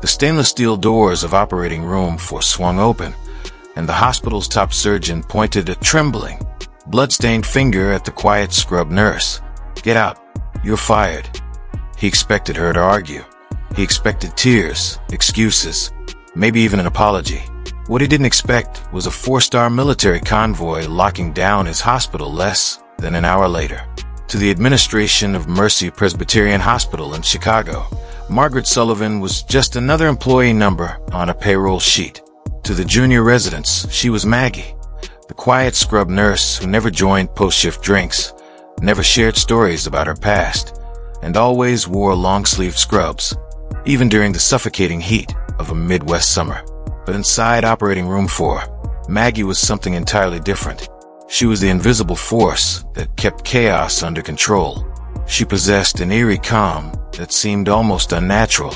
The stainless steel doors of operating room 4 swung open, and the hospital's top surgeon pointed a trembling, blood-stained finger at the quiet scrub nurse. "Get out. You're fired." He expected her to argue. He expected tears, excuses, maybe even an apology. What he didn't expect was a 4-star military convoy locking down his hospital less than an hour later. To the administration of Mercy Presbyterian Hospital in Chicago, Margaret Sullivan was just another employee number on a payroll sheet. To the junior residents, she was Maggie, the quiet scrub nurse who never joined post-shift drinks, never shared stories about her past, and always wore long-sleeved scrubs, even during the suffocating heat of a Midwest summer. But inside Operating Room 4, Maggie was something entirely different. She was the invisible force that kept chaos under control. She possessed an eerie calm that seemed almost unnatural.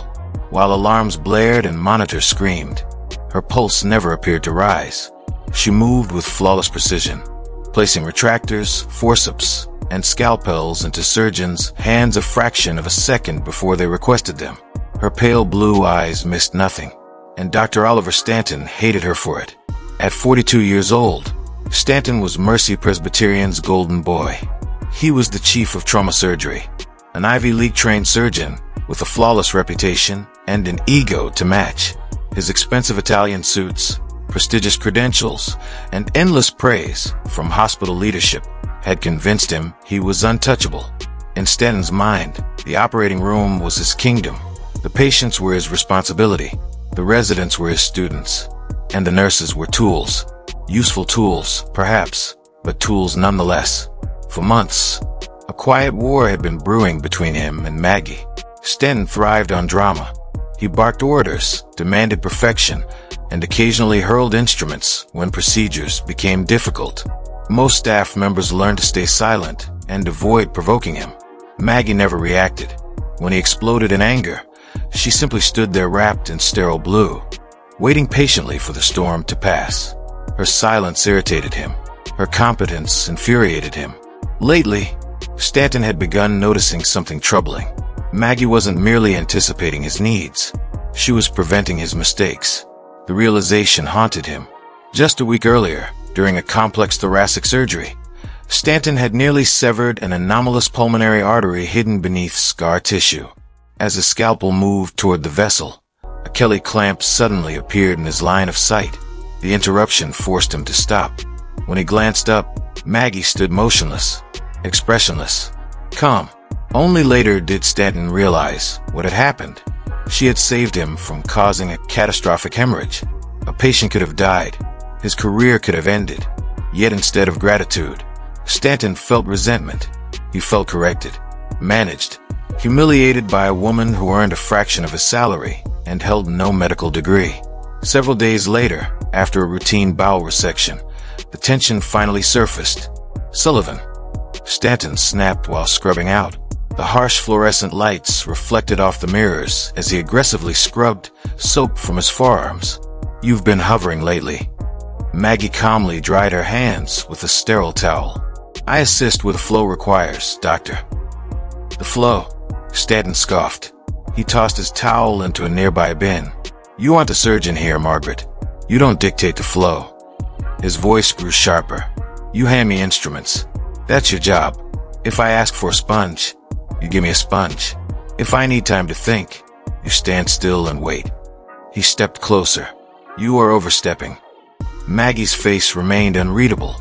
While alarms blared and monitors screamed, her pulse never appeared to rise. She moved with flawless precision, placing retractors, forceps, and scalpels into surgeons' hands a fraction of a second before they requested them. Her pale blue eyes missed nothing, and Dr. Oliver Stanton hated her for it. At 42 years old, Stanton was Mercy Presbyterian's golden boy. He was the chief of trauma surgery, an Ivy League-trained surgeon with a flawless reputation and an ego to match. His expensive Italian suits, prestigious credentials, and endless praise from hospital leadership had convinced him he was untouchable. In Stanton's mind, the operating room was his kingdom. The patients were his responsibility, the residents were his students, and the nurses were tools. Useful tools, perhaps, but tools nonetheless. For months, a quiet war had been brewing between him and Maggie. Stanton thrived on drama. He barked orders, demanded perfection, and occasionally hurled instruments when procedures became difficult. Most staff members learned to stay silent and avoid provoking him. Maggie never reacted. When he exploded in anger, she simply stood there wrapped in sterile blue, waiting patiently for the storm to pass. Her silence irritated him. Her competence infuriated him. Lately, Stanton had begun noticing something troubling. Maggie wasn't merely anticipating his needs. She was preventing his mistakes. The realization haunted him. Just a week earlier, during a complex thoracic surgery, Stanton had nearly severed an anomalous pulmonary artery hidden beneath scar tissue. As his scalpel moved toward the vessel, a Kelly clamp suddenly appeared in his line of sight. The interruption forced him to stop. When he glanced up, Maggie stood motionless, expressionless, calm. Only later did Stanton realize what had happened. She had saved him from causing a catastrophic hemorrhage. A patient could have died. His career could have ended. Yet instead of gratitude, Stanton felt resentment. He felt corrected, managed, humiliated by a woman who earned a fraction of his salary and held no medical degree. Several days later, after a routine bowel resection, the tension finally surfaced. "Sullivan," Stanton snapped while scrubbing out. The harsh fluorescent lights reflected off the mirrors as he aggressively scrubbed soap from his forearms. "You've been hovering lately." Maggie calmly dried her hands with a sterile towel. "I assist where the flow requires, doctor." "The flow?" Stanton scoffed. He tossed his towel into a nearby bin. "You aren't a surgeon here, Margaret. You don't dictate the flow." His voice grew sharper. "You hand me instruments. That's your job. If I ask for a sponge, you give me a sponge. If I need time to think, you stand still and wait." He stepped closer. "You are overstepping." Maggie's face remained unreadable.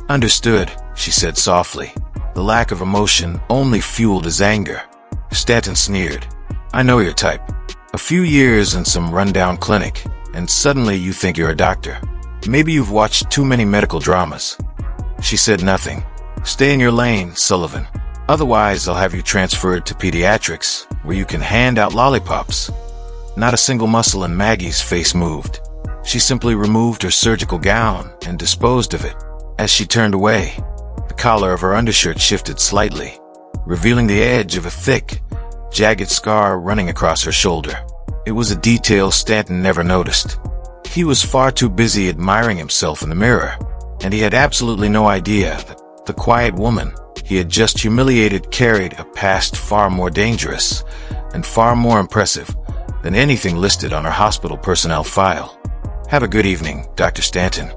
"Understood," she said softly. The lack of emotion only fueled his anger. Stanton sneered. "I know your type. A few years in some rundown clinic, and suddenly you think you're a doctor. Maybe you've watched too many medical dramas." She said nothing. "Stay in your lane, Sullivan. Otherwise, I'll have you transferred to pediatrics, where you can hand out lollipops." Not a single muscle in Maggie's face moved. She simply removed her surgical gown and disposed of it. As she turned away, the collar of her undershirt shifted slightly, revealing the edge of a thick, jagged scar running across her shoulder. It was a detail Stanton never noticed. He was far too busy admiring himself in the mirror, and he had absolutely no idea that the quiet woman he had just humiliated carried a past far more dangerous and far more impressive than anything listed on her hospital personnel file. "Have a good evening, Dr. Stanton."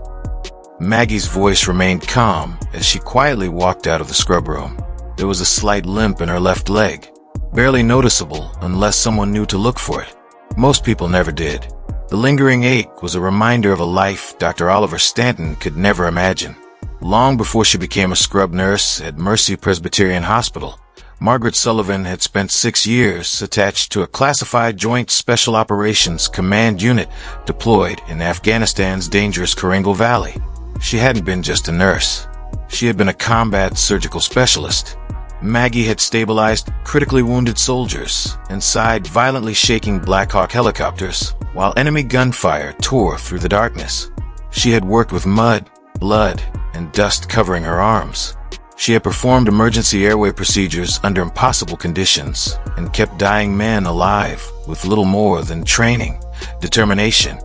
Maggie's voice remained calm as she quietly walked out of the scrub room. There was a slight limp in her left leg, barely noticeable unless someone knew to look for it. Most people never did. The lingering ache was a reminder of a life Dr. Oliver Stanton could never imagine. Long before she became a scrub nurse at Mercy Presbyterian Hospital, Margaret Sullivan had spent 6 years attached to a classified Joint Special Operations Command unit deployed in Afghanistan's dangerous Karangal Valley. She hadn't been just a nurse. She had been a combat surgical specialist. Maggie had stabilized critically wounded soldiers inside violently shaking Black Hawk helicopters while enemy gunfire tore through the darkness. She had worked with mud, blood, and dust covering her arms. She had performed emergency airway procedures under impossible conditions and kept dying men alive with little more than training, determination,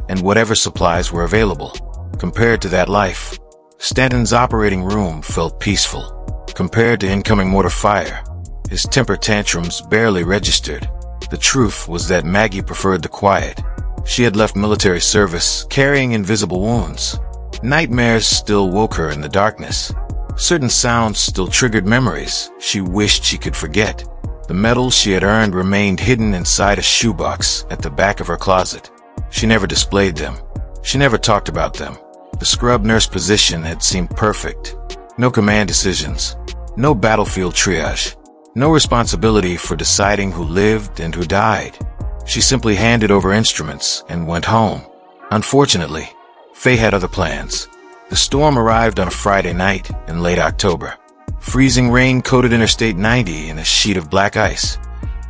and whatever supplies were available. Compared to that life, Stanton's operating room felt peaceful. Compared to incoming mortar fire, his temper tantrums barely registered. The truth was that Maggie preferred the quiet. She had left military service carrying invisible wounds. Nightmares still woke her in the darkness. Certain sounds still triggered memories she wished she could forget. The medals she had earned remained hidden inside a shoebox at the back of her closet. She never displayed them. She never talked about them. The scrub nurse position had seemed perfect. No command decisions. No battlefield triage. No responsibility for deciding who lived and who died. She simply handed over instruments and went home. Unfortunately, Faye had other plans. The storm arrived on a Friday night in late October. Freezing rain coated Interstate 90 in a sheet of black ice,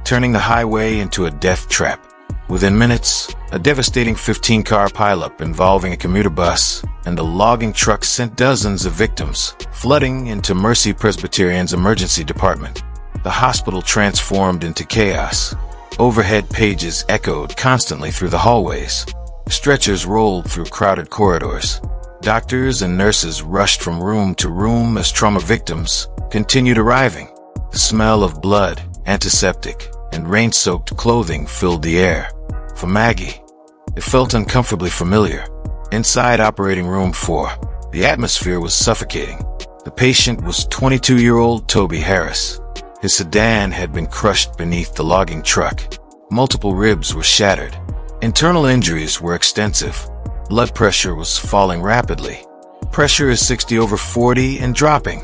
turning the highway into a death trap. Within minutes, a devastating 15-car pileup involving a commuter bus and a logging truck sent dozens of victims flooding into Mercy Presbyterian's emergency department. The hospital transformed into chaos. Overhead pages echoed constantly through the hallways. Stretchers rolled through crowded corridors. Doctors and nurses rushed from room to room as trauma victims continued arriving. The smell of blood, antiseptic, and rain-soaked clothing filled the air. For Maggie, it felt uncomfortably familiar. Inside Operating Room 4, the atmosphere was suffocating. The patient was 22-year-old Toby Harris. His sedan had been crushed beneath the logging truck. Multiple ribs were shattered. Internal injuries were extensive. Blood pressure was falling rapidly. Pressure is 60/40 and dropping.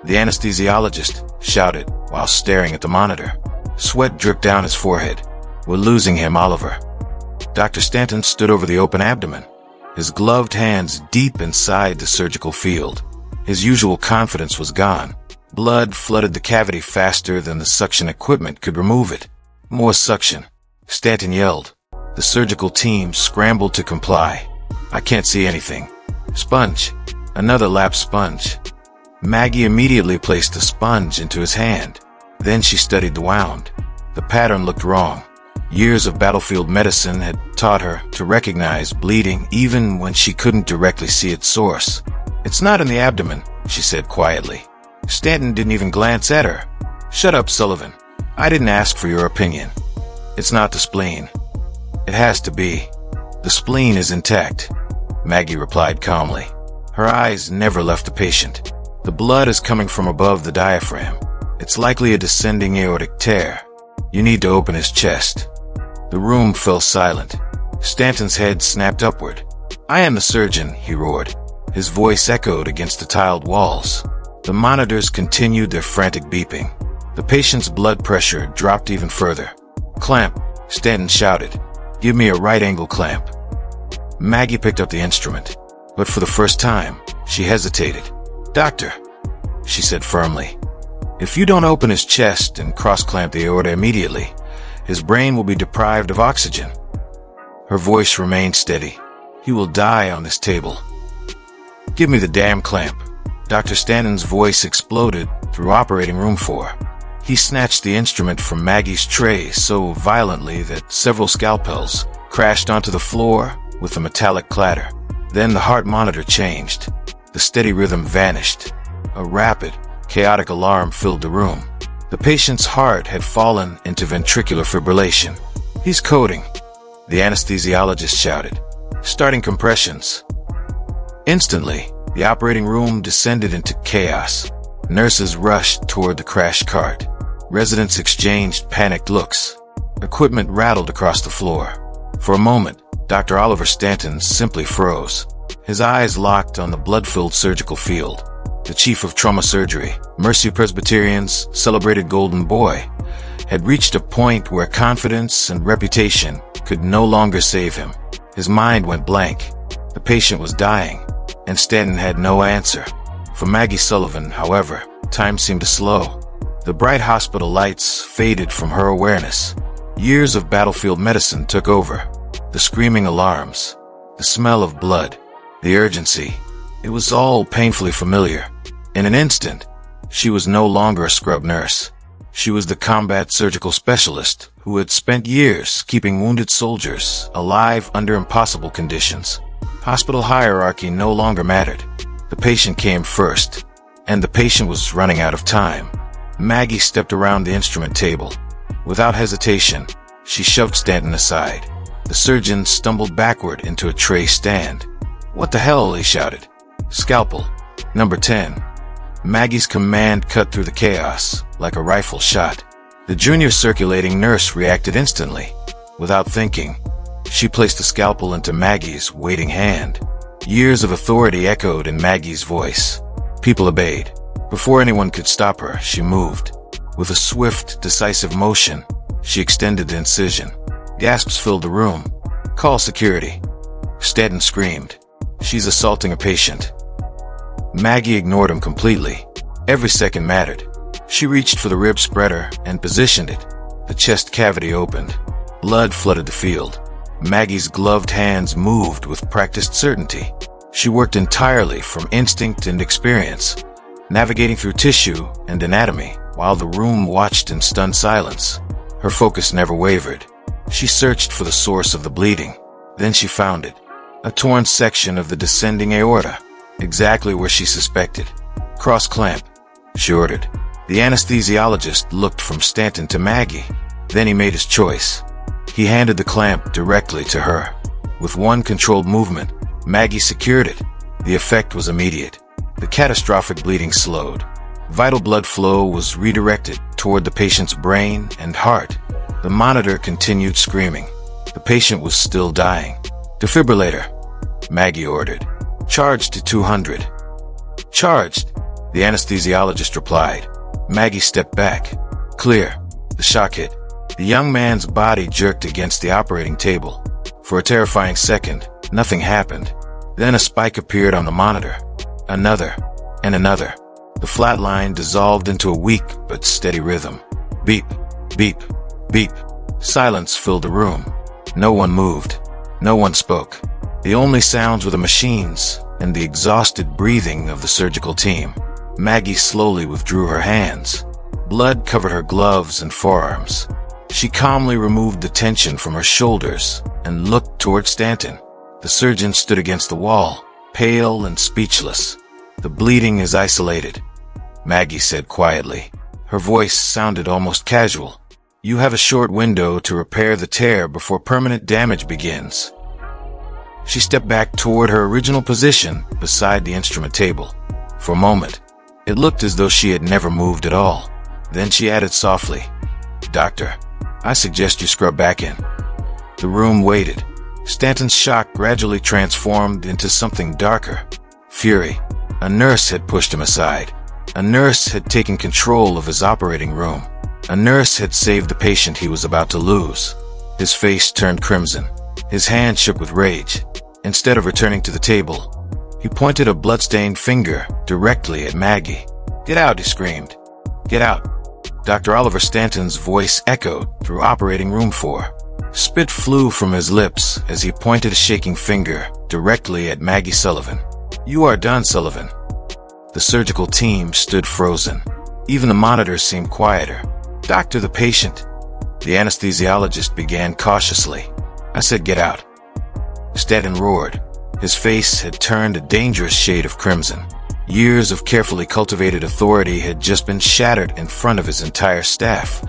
The anesthesiologist shouted while staring at the monitor. Sweat dripped down his forehead. "We're losing him, Oliver." Dr. Stanton stood over the open abdomen, his gloved hands deep inside the surgical field. His usual confidence was gone. Blood flooded the cavity faster than the suction equipment could remove it. "More suction," Stanton yelled. The surgical team scrambled to comply. "I can't see anything." "Sponge." Another lap sponge. Maggie immediately placed the sponge into his hand. Then she studied the wound. The pattern looked wrong. Years of battlefield medicine had taught her to recognize bleeding even when she couldn't directly see its source. "It's not in the abdomen," she said quietly. Stanton didn't even glance at her. "Shut up, Sullivan. I didn't ask for your opinion. It's not the spleen." "It has to be. The spleen is intact," Maggie replied calmly. Her eyes never left the patient. "The blood is coming from above the diaphragm. It's likely a descending aortic tear. You need to open his chest." The room fell silent. Stanton's head snapped upward. "I am the surgeon," he roared. His voice echoed against the tiled walls. The monitors continued their frantic beeping. The patient's blood pressure dropped even further. "Clamp," Stanton shouted. "Give me a right-angle clamp." Maggie picked up the instrument, but for the first time, she hesitated. "Doctor," she said firmly, "if you don't open his chest and cross-clamp the aorta immediately, his brain will be deprived of oxygen." Her voice remained steady. "He will die on this table." "Give me the damn clamp." Dr. Stanton's voice exploded through Operating Room 4. He snatched the instrument from Maggie's tray so violently that several scalpels crashed onto the floor with a metallic clatter. Then the heart monitor changed. The steady rhythm vanished. A rapid, chaotic alarm filled the room. The patient's heart had fallen into ventricular fibrillation. "He's coding," the anesthesiologist shouted, starting compressions. Instantly, the operating room descended into chaos. Nurses rushed toward the crash cart. Residents exchanged panicked looks. Equipment rattled across the floor. For a moment, Dr. Oliver Stanton simply froze. His eyes locked on the blood-filled surgical field. The chief of trauma surgery, Mercy Presbyterian's celebrated golden boy, had reached a point where confidence and reputation could no longer save him. His mind went blank. The patient was dying, and Stanton had no answer. For Maggie Sullivan, however, time seemed to slow. The bright hospital lights faded from her awareness. Years of battlefield medicine took over. The screaming alarms, the smell of blood, the urgency. It was all painfully familiar. In an instant, she was no longer a scrub nurse. She was the combat surgical specialist who had spent years keeping wounded soldiers alive under impossible conditions. Hospital hierarchy no longer mattered. The patient came first, and the patient was running out of time. Maggie stepped around the instrument table. Without hesitation, she shoved Stanton aside. The surgeon stumbled backward into a tray stand. "What the hell?" he shouted. "Scalpel. Number 10. Maggie's command cut through the chaos like a rifle shot. The junior circulating nurse reacted instantly. Without thinking, she placed the scalpel into Maggie's waiting hand. Years of authority echoed in Maggie's voice. People obeyed. Before anyone could stop her, she moved. With a swift, decisive motion, she extended the incision. Gasps filled the room. "Call security." Stanton screamed. "She's assaulting a patient." Maggie ignored him completely. Every second mattered. She reached for the rib spreader and positioned it. The chest cavity opened. Blood flooded the field. Maggie's gloved hands moved with practiced certainty. She worked entirely from instinct and experience, navigating through tissue and anatomy while the room watched in stunned silence. Her focus never wavered. She searched for the source of the bleeding. Then she found it. A torn section of the descending aorta, exactly where she suspected. "Cross-clamp," she ordered. The anesthesiologist looked from Stanton to Maggie. Then he made his choice. He handed the clamp directly to her. With one controlled movement, Maggie secured it. The effect was immediate. The catastrophic bleeding slowed. Vital blood flow was redirected toward the patient's brain and heart. The monitor continued screaming. The patient was still dying. "Defibrillator," Maggie ordered. "Charged to 200. "Charged," the anesthesiologist replied. Maggie stepped back. "Clear." The shock hit. The young man's body jerked against the operating table. For a terrifying second, nothing happened. Then a spike appeared on the monitor. Another, and another. The flat line dissolved into a weak but steady rhythm. Beep, beep, beep. Silence filled the room. No one moved. No one spoke. The only sounds were the machines and the exhausted breathing of the surgical team. Maggie slowly withdrew her hands. Blood covered her gloves and forearms. She calmly removed the tension from her shoulders and looked toward Stanton. The surgeon stood against the wall, pale and speechless. "The bleeding is isolated," Maggie said quietly. Her voice sounded almost casual. "You have a short window to repair the tear before permanent damage begins." She stepped back toward her original position beside the instrument table. For a moment, it looked as though she had never moved at all. Then she added softly, "Doctor, I suggest you scrub back in." The room waited. Stanton's shock gradually transformed into something darker. Fury. A nurse had pushed him aside. A nurse had taken control of his operating room. A nurse had saved the patient he was about to lose. His face turned crimson. His hand shook with rage. Instead of returning to the table, he pointed a blood-stained finger directly at Maggie. "Get out," he screamed. "Get out." Dr. Oliver Stanton's voice echoed through operating room 4. Spit flew from his lips as he pointed a shaking finger directly at Maggie Sullivan. "You are done, Sullivan." The surgical team stood frozen. Even the monitors seemed quieter. "Doctor, the patient." The anesthesiologist began cautiously. "I said get out." Stanton roared. His face had turned a dangerous shade of crimson. Years of carefully cultivated authority had just been shattered in front of his entire staff,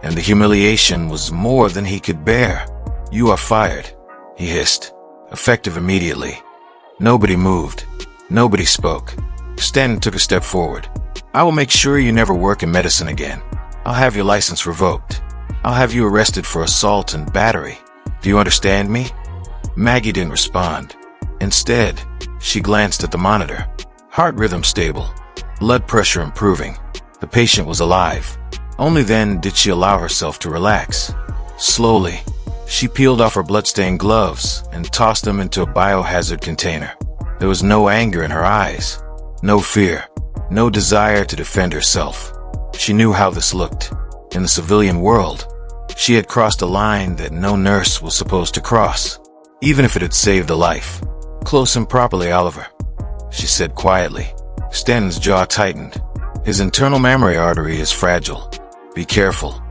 and the humiliation was more than he could bear. "You are fired," he hissed, effective immediately. Nobody moved. Nobody spoke. Stanton took a step forward. "I will make sure you never work in medicine again. I'll have your license revoked. I'll have you arrested for assault and battery. Do you understand me?" Maggie didn't respond. Instead, she glanced at the monitor. Heart rhythm stable. Blood pressure improving. The patient was alive. Only then did she allow herself to relax. Slowly, she peeled off her bloodstained gloves and tossed them into a biohazard container. There was no anger in her eyes. No fear. No desire to defend herself. She knew how this looked. In the civilian world, she had crossed a line that no nurse was supposed to cross, even if it had saved a life. "Close him properly, Oliver," she said quietly. Stanton's jaw tightened. "His internal mammary artery is fragile. Be careful."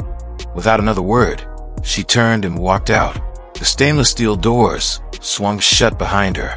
Without another word, she turned and walked out. The stainless steel doors swung shut behind her.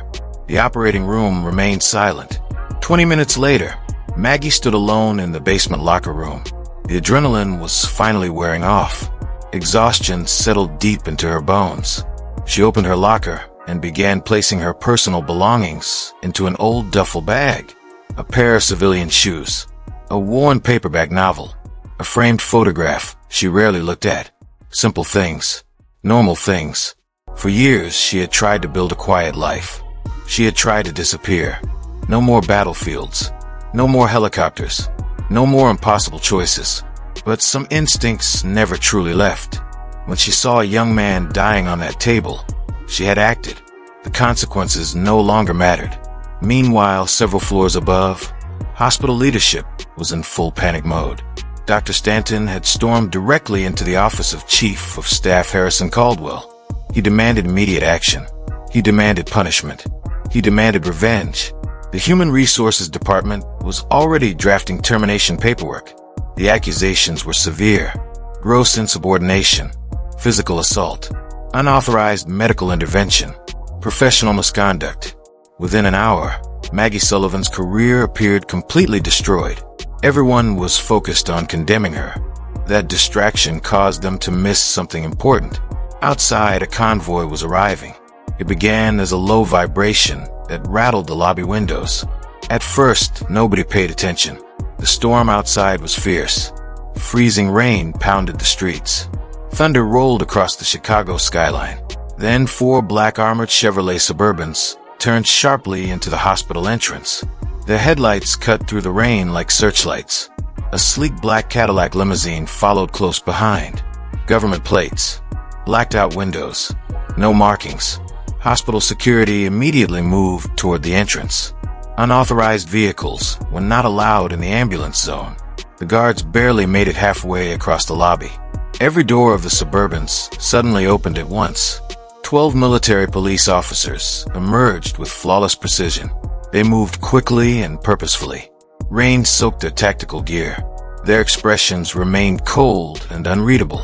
The operating room remained silent. 20 minutes later, Maggie stood alone in the basement locker room. The adrenaline was finally wearing off. Exhaustion settled deep into her bones. She opened her locker and began placing her personal belongings into an old duffel bag. A pair of civilian shoes, a worn paperback novel, a framed photograph she rarely looked at. Simple things, normal things. For years, she had tried to build a quiet life. She had tried to disappear. No more battlefields, no more helicopters, no more impossible choices. But some instincts never truly left. When she saw a young man dying on that table, she had acted. The consequences no longer mattered. Meanwhile, several floors above, hospital leadership was in full panic mode. Dr. Stanton had stormed directly into the office of Chief of Staff Harrison Caldwell. He demanded immediate action. He demanded punishment. He demanded revenge. The Human Resources Department was already drafting termination paperwork. The accusations were severe: gross insubordination, physical assault, unauthorized medical intervention, professional misconduct. Within an hour, Maggie Sullivan's career appeared completely destroyed. Everyone was focused on condemning her. That distraction caused them to miss something important. Outside, a convoy was arriving. It began as a low vibration that rattled the lobby windows. At first, nobody paid attention. The storm outside was fierce. Freezing rain pounded the streets. Thunder rolled across the Chicago skyline. Then 4 black armored Chevrolet Suburbans turned sharply into the hospital entrance. Their headlights cut through the rain like searchlights. A sleek black Cadillac limousine followed close behind. Government plates. Blacked out windows. No markings. Hospital security immediately moved toward the entrance. Unauthorized vehicles were not allowed in the ambulance zone. The guards barely made it halfway across the lobby. Every door of the Suburbans suddenly opened at once. 12 military police officers emerged with flawless precision. They moved quickly and purposefully. Rain soaked their tactical gear. Their expressions remained cold and unreadable.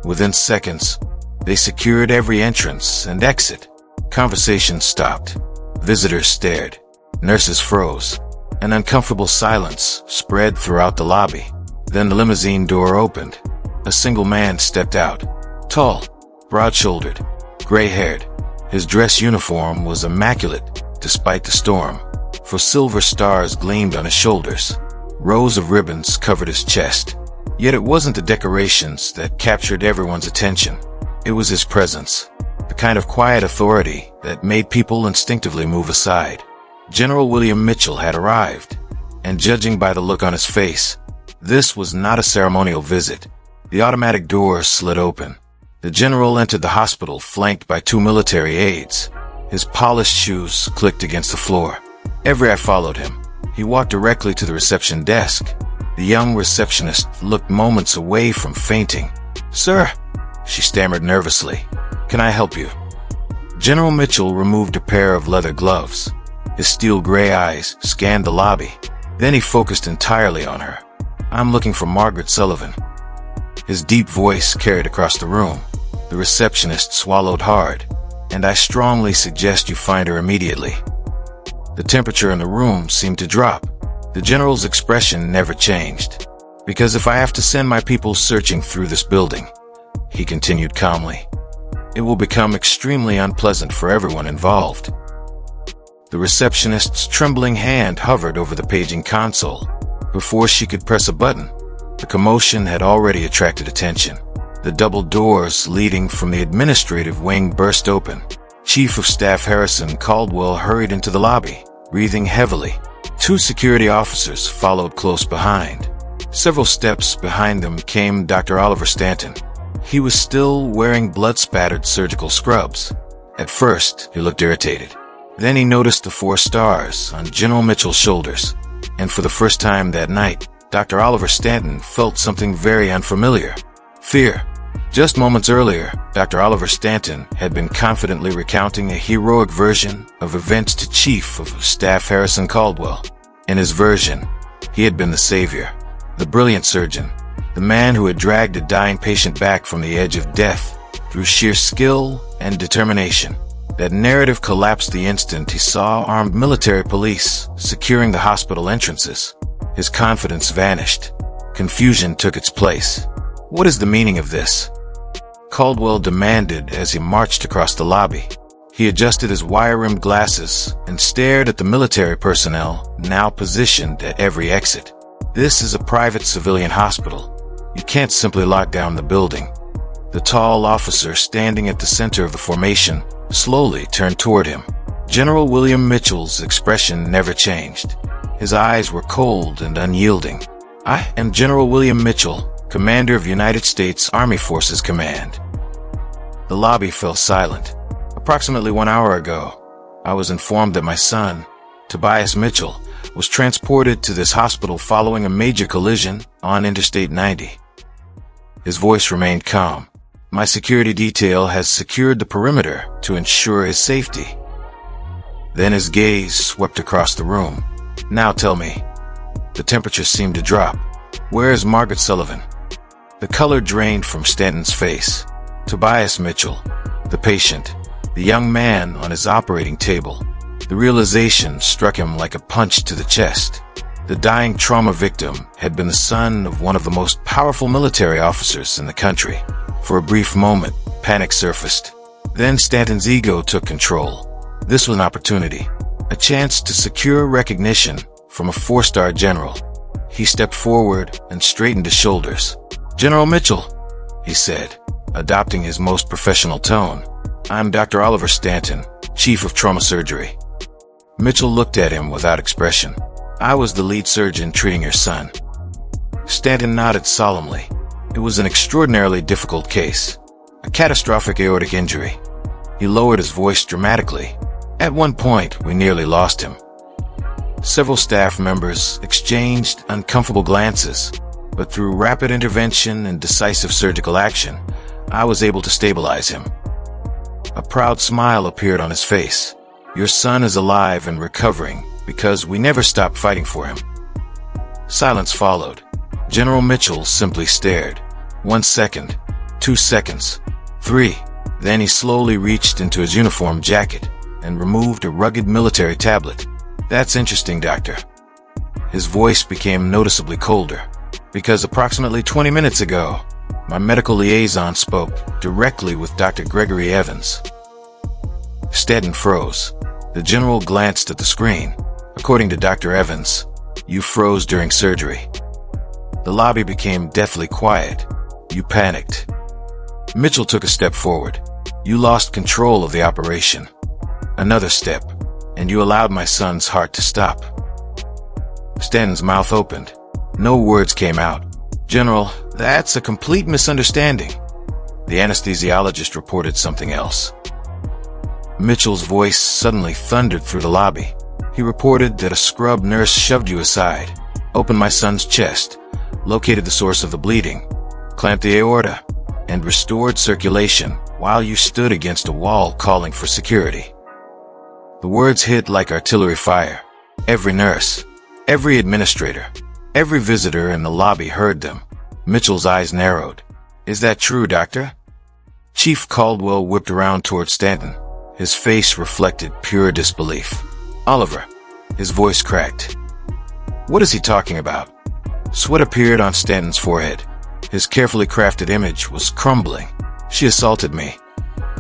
Within seconds, they secured every entrance and exit. Conversations stopped. Visitors stared. Nurses froze. An uncomfortable silence spread throughout the lobby. Then the limousine door opened. A single man stepped out. Tall, broad-shouldered, gray-haired. His dress uniform was immaculate despite the storm, for silver stars gleamed on his shoulders. Rows of ribbons covered his chest. Yet it wasn't the decorations that captured everyone's attention. It was his presence, the kind of quiet authority that made people instinctively move aside. General William Mitchell had arrived, and judging by the look on his face, this was not a ceremonial visit. The automatic doors slid open. The general entered the hospital flanked by 2 military aides. His polished shoes clicked against the floor. Every eye followed him. He walked directly to the reception desk. The young receptionist looked moments away from fainting. "Sir," she stammered nervously, "can I help you?" General Mitchell removed a pair of leather gloves. His steel gray eyes scanned the lobby. Then he focused entirely on her. "I'm looking for Margaret Sullivan." His deep voice carried across the room. The receptionist swallowed hard. "And I strongly suggest you find her immediately." The temperature in the room seemed to drop. The general's expression never changed. Because if I have to send my people searching through this building," he continued calmly, "it will become extremely unpleasant for everyone involved." The receptionist's trembling hand hovered over the paging console. Before she could press a button, the commotion had already attracted attention. The double doors leading from the administrative wing burst open. Chief of Staff Harrison Caldwell hurried into the lobby, breathing heavily. 2 security officers followed close behind. Several steps behind them came Dr. Oliver Stanton. He was still wearing blood-spattered surgical scrubs. At first, he looked irritated. Then he noticed the 4 stars on General Mitchell's shoulders. And for the first time that night, Dr. Oliver Stanton felt something very unfamiliar. Fear. Just moments earlier, Dr. Oliver Stanton had been confidently recounting a heroic version of events to Chief of Staff Harrison Caldwell. In his version, he had been the savior, the brilliant surgeon, the man who had dragged a dying patient back from the edge of death through sheer skill and determination. That narrative collapsed the instant he saw armed military police securing the hospital entrances. His confidence vanished. Confusion took its place. What is the meaning of this? Caldwell demanded as he marched across the lobby. He adjusted his wire-rimmed glasses and stared at the military personnel now positioned at every exit. This is a private civilian hospital. You can't simply lock down the building. The tall officer standing at the center of the formation slowly turned toward him. General William Mitchell's expression never changed. His eyes were cold and unyielding. "I am General William Mitchell, Commander of United States Army Forces Command." The lobby fell silent. Approximately 1 hour ago, I was informed that my son, Tobias Mitchell, was transported to this hospital following a major collision on Interstate 90. His voice remained calm. "My security detail has secured the perimeter to ensure his safety." Then his gaze swept across the room. "Now tell me." The temperature seemed to drop. "Where is Margaret Sullivan?" The color drained from Stanton's face. Tobias Mitchell, the patient, the young man on his operating table. The realization struck him like a punch to the chest. The dying trauma victim had been the son of one of the most powerful military officers in the country. For a brief moment, panic surfaced. Then Stanton's ego took control. This was an opportunity, a chance to secure recognition from a 4-star general. He stepped forward and straightened his shoulders. "General Mitchell," he said, adopting his most professional tone. "I'm Dr. Oliver Stanton, Chief of Trauma Surgery." Mitchell looked at him without expression. "I was the lead surgeon treating your son." Stanton nodded solemnly. It was an extraordinarily difficult case, a catastrophic aortic injury. He lowered his voice dramatically. "At one point, we nearly lost him." Several staff members exchanged uncomfortable glances, but through rapid intervention and decisive surgical action, I was able to stabilize him. A proud smile appeared on his face. "Your son is alive and recovering because we never stopped fighting for him." Silence followed. General Mitchell simply stared. 1 second, 2 seconds, 3. Then he slowly reached into his uniform jacket and removed a rugged military tablet. "That's interesting, Doctor." His voice became noticeably colder, because approximately 20 minutes ago, my medical liaison spoke directly with Dr. Gregory Evans. Stanton froze. The general glanced at the screen. "According to Dr. Evans, you froze during surgery." The lobby became deathly quiet. "You panicked." Mitchell took a step forward. "You lost control of the operation." Another step, and you allowed my son's heart to stop. Stanton's mouth opened. No words came out. "General, that's a complete misunderstanding." The anesthesiologist reported something else. Mitchell's voice suddenly thundered through the lobby. He reported that a scrub nurse shoved you aside, opened my son's chest, located the source of the bleeding, clamped the aorta, and restored circulation while you stood against a wall calling for security. The words hit like artillery fire. Every nurse, every administrator, every visitor in the lobby heard them. Mitchell's eyes narrowed. "Is that true, Doctor?" Chief Caldwell whipped around toward Stanton. His face reflected pure disbelief. "Oliver," his voice cracked. "What is he talking about?" Sweat appeared on Stanton's forehead. His carefully crafted image was crumbling. "She assaulted me,"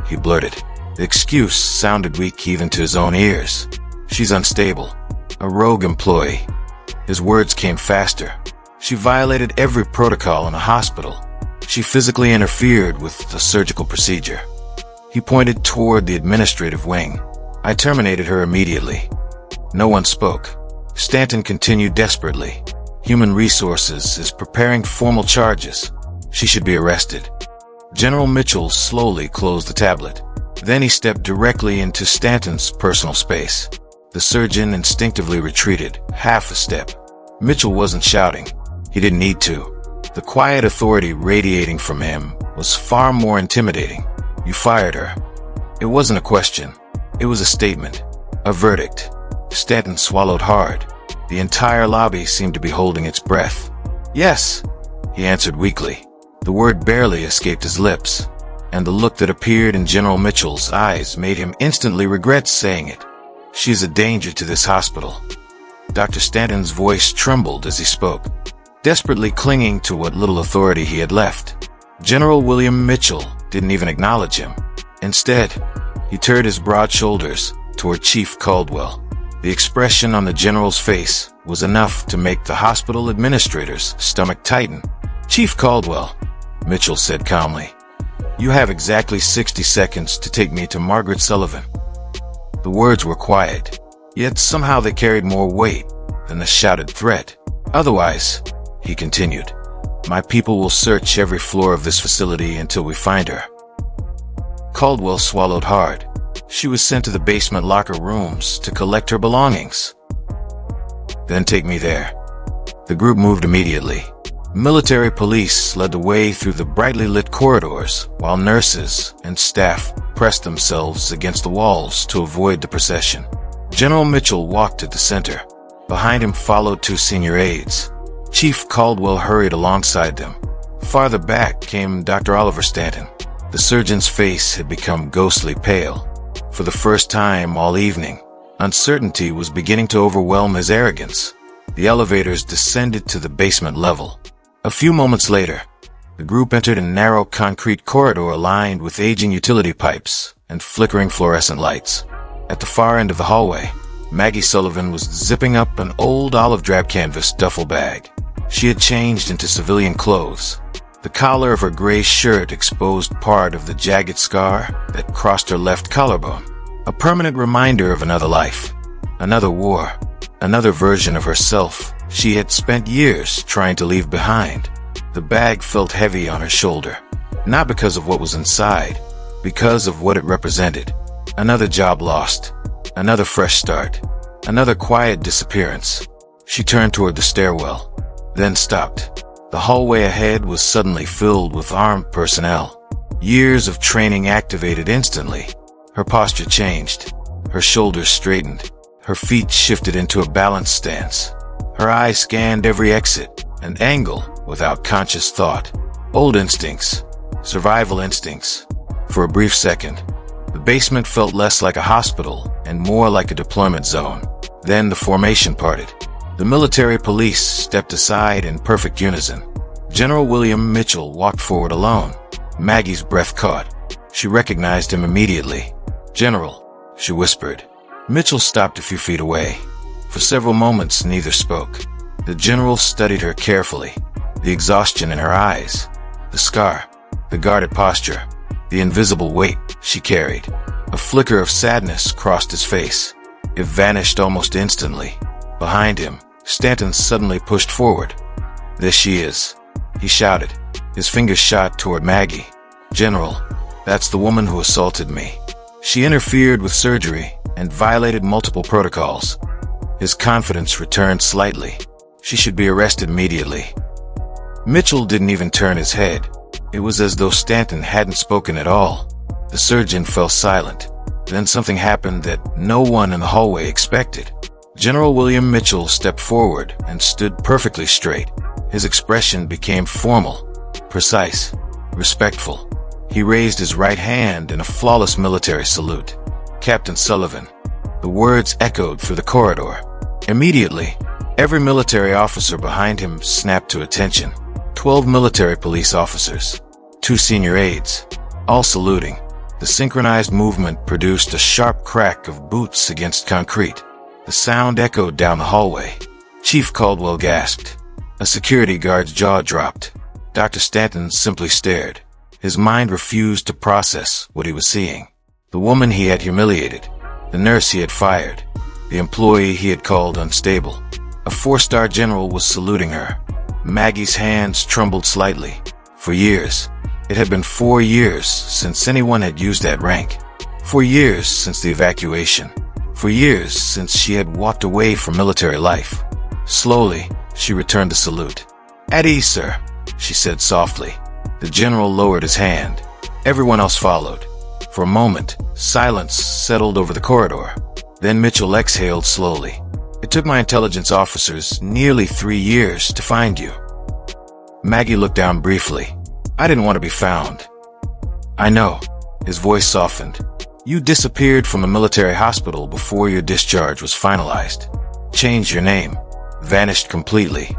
he blurted. The excuse sounded weak even to his own ears. "She's unstable. A rogue employee." His words came faster. "She violated every protocol in a hospital. She physically interfered with the surgical procedure." He pointed toward the administrative wing. "I terminated her immediately." No one spoke. Stanton continued desperately. "Human Resources is preparing formal charges. She should be arrested." General Mitchell slowly closed the tablet. Then he stepped directly into Stanton's personal space. The surgeon instinctively retreated, half a step. Mitchell wasn't shouting. He didn't need to. The quiet authority radiating from him was far more intimidating. "You fired her." It wasn't a question. It was a statement. A verdict. Stanton swallowed hard. The entire lobby seemed to be holding its breath. "Yes," he answered weakly. The word barely escaped his lips, and the look that appeared in General Mitchell's eyes made him instantly regret saying it. "She is a danger to this hospital." Dr. Stanton's voice trembled as he spoke, desperately clinging to what little authority he had left. General William Mitchell didn't even acknowledge him. Instead, he turned his broad shoulders toward Chief Caldwell. The expression on the general's face was enough to make the hospital administrator's stomach tighten. "Chief Caldwell," Mitchell said calmly, "you have exactly 60 seconds to take me to Margaret Sullivan." The words were quiet, yet somehow they carried more weight than the shouted threat. "Otherwise," he continued, "my people will search every floor of this facility until we find her." Caldwell swallowed hard. She was sent to the basement locker rooms to collect her belongings. "Then take me there." The group moved immediately. Military police led the way through the brightly lit corridors, while nurses and staff pressed themselves against the walls to avoid the procession. General Mitchell walked at the center. Behind him followed two senior aides. Chief Caldwell hurried alongside them. Farther back came Dr. Oliver Stanton. The surgeon's face had become ghostly pale. For the first time all evening, uncertainty was beginning to overwhelm his arrogance. The elevators descended to the basement level. A few moments later, the group entered a narrow concrete corridor lined with aging utility pipes and flickering fluorescent lights. At the far end of the hallway, Maggie Sullivan was zipping up an old olive drab canvas duffel bag. She had changed into civilian clothes. The collar of her gray shirt exposed part of the jagged scar that crossed her left collarbone, a permanent reminder of another life, another war, another version of herself she had spent years trying to leave behind. The bag felt heavy on her shoulder, not because of what was inside, because of what it represented. Another job lost, another fresh start, another quiet disappearance. She turned toward the stairwell, then stopped. The hallway ahead was suddenly filled with armed personnel. Years of training activated instantly. Her posture changed. Her shoulders straightened. Her feet shifted into a balanced stance. Her eyes scanned every exit and angle without conscious thought. Old instincts. Survival instincts. For a brief second, the basement felt less like a hospital and more like a deployment zone. Then the formation parted. The military police stepped aside in perfect unison. General William Mitchell walked forward alone. Maggie's breath caught. She recognized him immediately. "General," she whispered. Mitchell stopped a few feet away. For several moments, neither spoke. The general studied her carefully. The exhaustion in her eyes, the scar, the guarded posture, the invisible weight she carried. A flicker of sadness crossed his face. It vanished almost instantly. Behind him, Stanton suddenly pushed forward. "There she is," he shouted. His fingers shot toward Maggie. "General, that's the woman who assaulted me. She interfered with surgery and violated multiple protocols." His confidence returned slightly. "She should be arrested immediately." Mitchell didn't even turn his head. It was as though Stanton hadn't spoken at all. The surgeon fell silent. Then something happened that no one in the hallway expected. General William Mitchell stepped forward and stood perfectly straight. His expression became formal, precise, respectful. He raised his right hand in a flawless military salute. "Captain Sullivan." The words echoed through the corridor. Immediately, Every military officer behind him snapped to attention. 12 military police officers, 2 senior aides, all saluting. The synchronized movement produced a sharp crack of boots against concrete. The sound echoed down the hallway. Chief Caldwell gasped. A security guard's jaw dropped. Dr. Stanton simply stared. His mind refused to process what he was seeing. The woman he had humiliated, the nurse he had fired, the employee he had called unstable. A 4-star general was saluting her. Maggie's hands trembled slightly. For years, it had been 4 years since anyone had used that rank. 4 years since the evacuation. 4 years since she had walked away from military life. Slowly, she returned the salute. "At ease, sir," she said softly. The general lowered his hand. Everyone else followed. For a moment, silence settled over the corridor. Then Mitchell exhaled slowly. "It took my intelligence officers nearly 3 years to find you." Maggie looked down briefly. "I didn't want to be found." "I know." His voice softened. "You disappeared from a military hospital before your discharge was finalized. Changed your name. Vanished completely.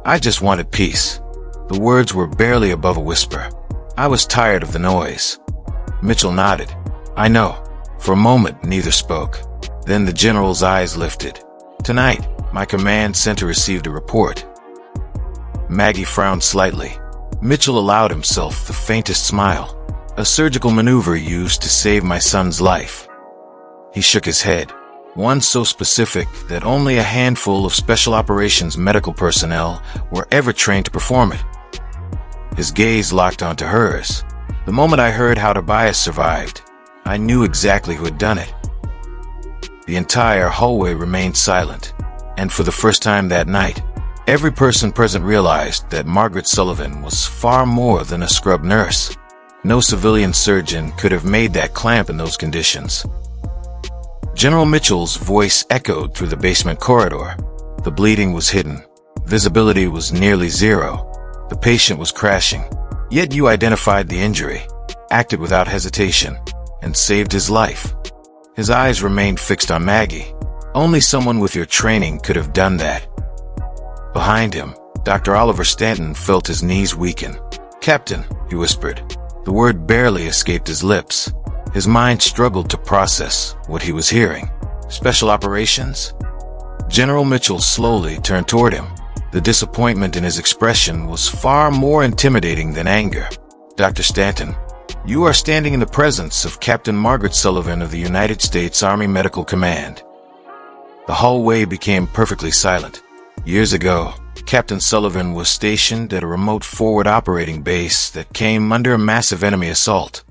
I just wanted peace." The words were barely above a whisper. "I was tired of the noise." Mitchell nodded. "I know." For a moment, neither spoke. Then the general's eyes lifted. "Tonight, my command center received a report." Maggie frowned slightly. Mitchell allowed himself the faintest smile. "A surgical maneuver used to save my son's life." He shook his head. "One so specific that only a handful of special operations medical personnel were ever trained to perform it." His gaze locked onto hers. "The moment I heard how Tobias survived, I knew exactly who had done it." The entire hallway remained silent, and for the first time that night, every person present realized that Margaret Sullivan was far more than a scrub nurse. No civilian surgeon could have made that clamp in those conditions. General Mitchell's voice echoed through the basement corridor. The bleeding was hidden. Visibility was nearly zero. The patient was crashing. Yet you identified the injury, acted without hesitation, and saved his life. His eyes remained fixed on Maggie. Only someone with your training could have done that. Behind him, Dr. Oliver Stanton felt his knees weaken. "Captain," he whispered. The word barely escaped his lips. His mind struggled to process what he was hearing. "Special operations?" General Mitchell slowly turned toward him. The disappointment in his expression was far more intimidating than anger. "Dr. Stanton, you are standing in the presence of Captain Margaret Sullivan of the United States Army Medical Command." The hallway became perfectly silent. Years ago, Captain Sullivan was stationed at a remote forward operating base that came under a massive enemy assault.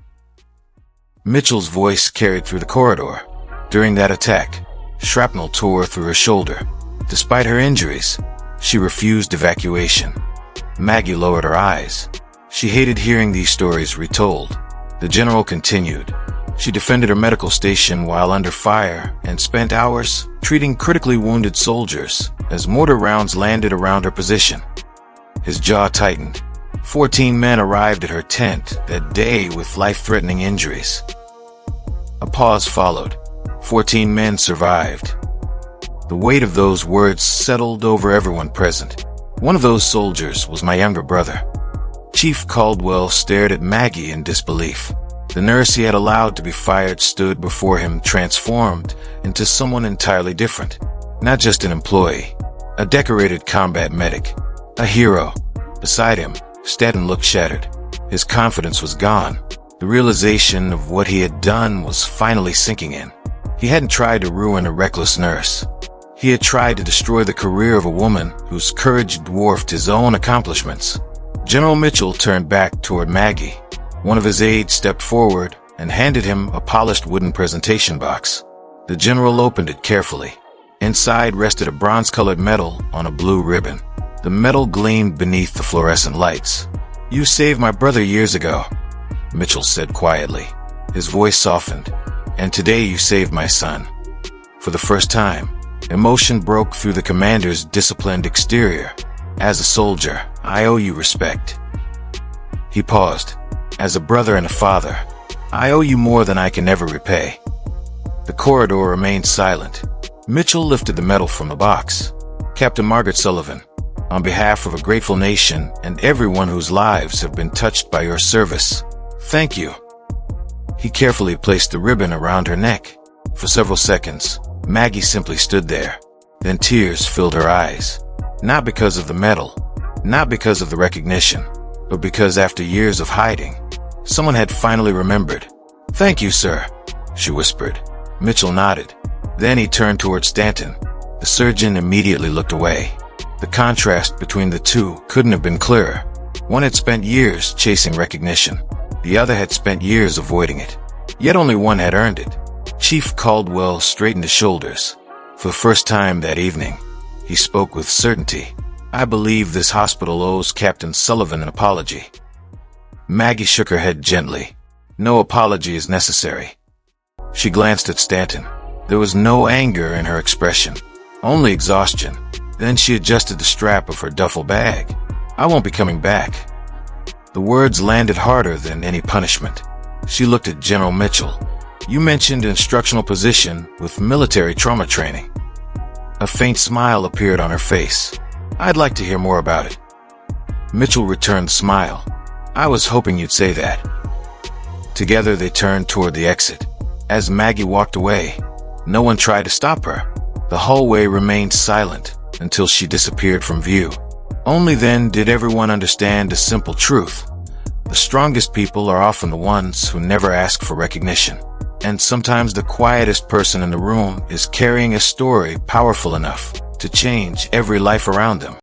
Mitchell's voice carried through the corridor. During that attack, shrapnel tore through her shoulder. Despite her injuries, she refused evacuation. Maggie lowered her eyes. She hated hearing these stories retold. The general continued. She defended her medical station while under fire and spent hours treating critically wounded soldiers as mortar rounds landed around her position. His jaw tightened. 14 men arrived at her tent that day with life-threatening injuries. A pause followed. 14 men survived. The weight of those words settled over everyone present. One of those soldiers was my younger brother. Chief Caldwell stared at Maggie in disbelief. The nurse he had allowed to be fired stood before him, transformed into someone entirely different. Not just an employee, a decorated combat medic, a hero. Beside him, Stanton looked shattered. His confidence was gone. The realization of what he had done was finally sinking in. He hadn't tried to ruin a reckless nurse. He had tried to destroy the career of a woman whose courage dwarfed his own accomplishments. General Mitchell turned back toward Maggie. One of his aides stepped forward and handed him a polished wooden presentation box. The general opened it carefully. Inside rested a bronze-colored medal on a blue ribbon. The medal gleamed beneath the fluorescent lights. "You saved my brother years ago," Mitchell said quietly. His voice softened. "And today you saved my son." For the first time, emotion broke through the commander's disciplined exterior. "As a soldier, I owe you respect." He paused. "As a brother and a father, I owe you more than I can ever repay." The corridor remained silent. Mitchell lifted the medal from the box. Captain Margaret Sullivan, on behalf of a grateful nation and everyone whose lives have been touched by your service, thank you. He carefully placed the ribbon around her neck. For several seconds, Maggie simply stood there. Then tears filled her eyes. Not because of the medal, not because of the recognition, but because after years of hiding, someone had finally remembered. Thank you, sir, she whispered. Mitchell nodded. Then he turned toward Stanton. The surgeon immediately looked away. The contrast between the two couldn't have been clearer. One had spent years chasing recognition. The other had spent years avoiding it. Yet only one had earned it. Chief Caldwell straightened his shoulders. For the first time that evening, he spoke with certainty. I believe this hospital owes Captain Sullivan an apology. Maggie shook her head gently. No apology is necessary. She glanced at Stanton. There was no anger in her expression, only exhaustion. Then she adjusted the strap of her duffel bag. I won't be coming back. The words landed harder than any punishment. She looked at General Mitchell. You mentioned instructional position with military trauma training. A faint smile appeared on her face. I'd like to hear more about it. Mitchell returned the smile. I was hoping you'd say that. Together they turned toward the exit. As Maggie walked away, no one tried to stop her. The hallway remained silent until she disappeared from view. Only then did everyone understand a simple truth. The strongest people are often the ones who never ask for recognition. And sometimes the quietest person in the room is carrying a story powerful enough to change every life around them.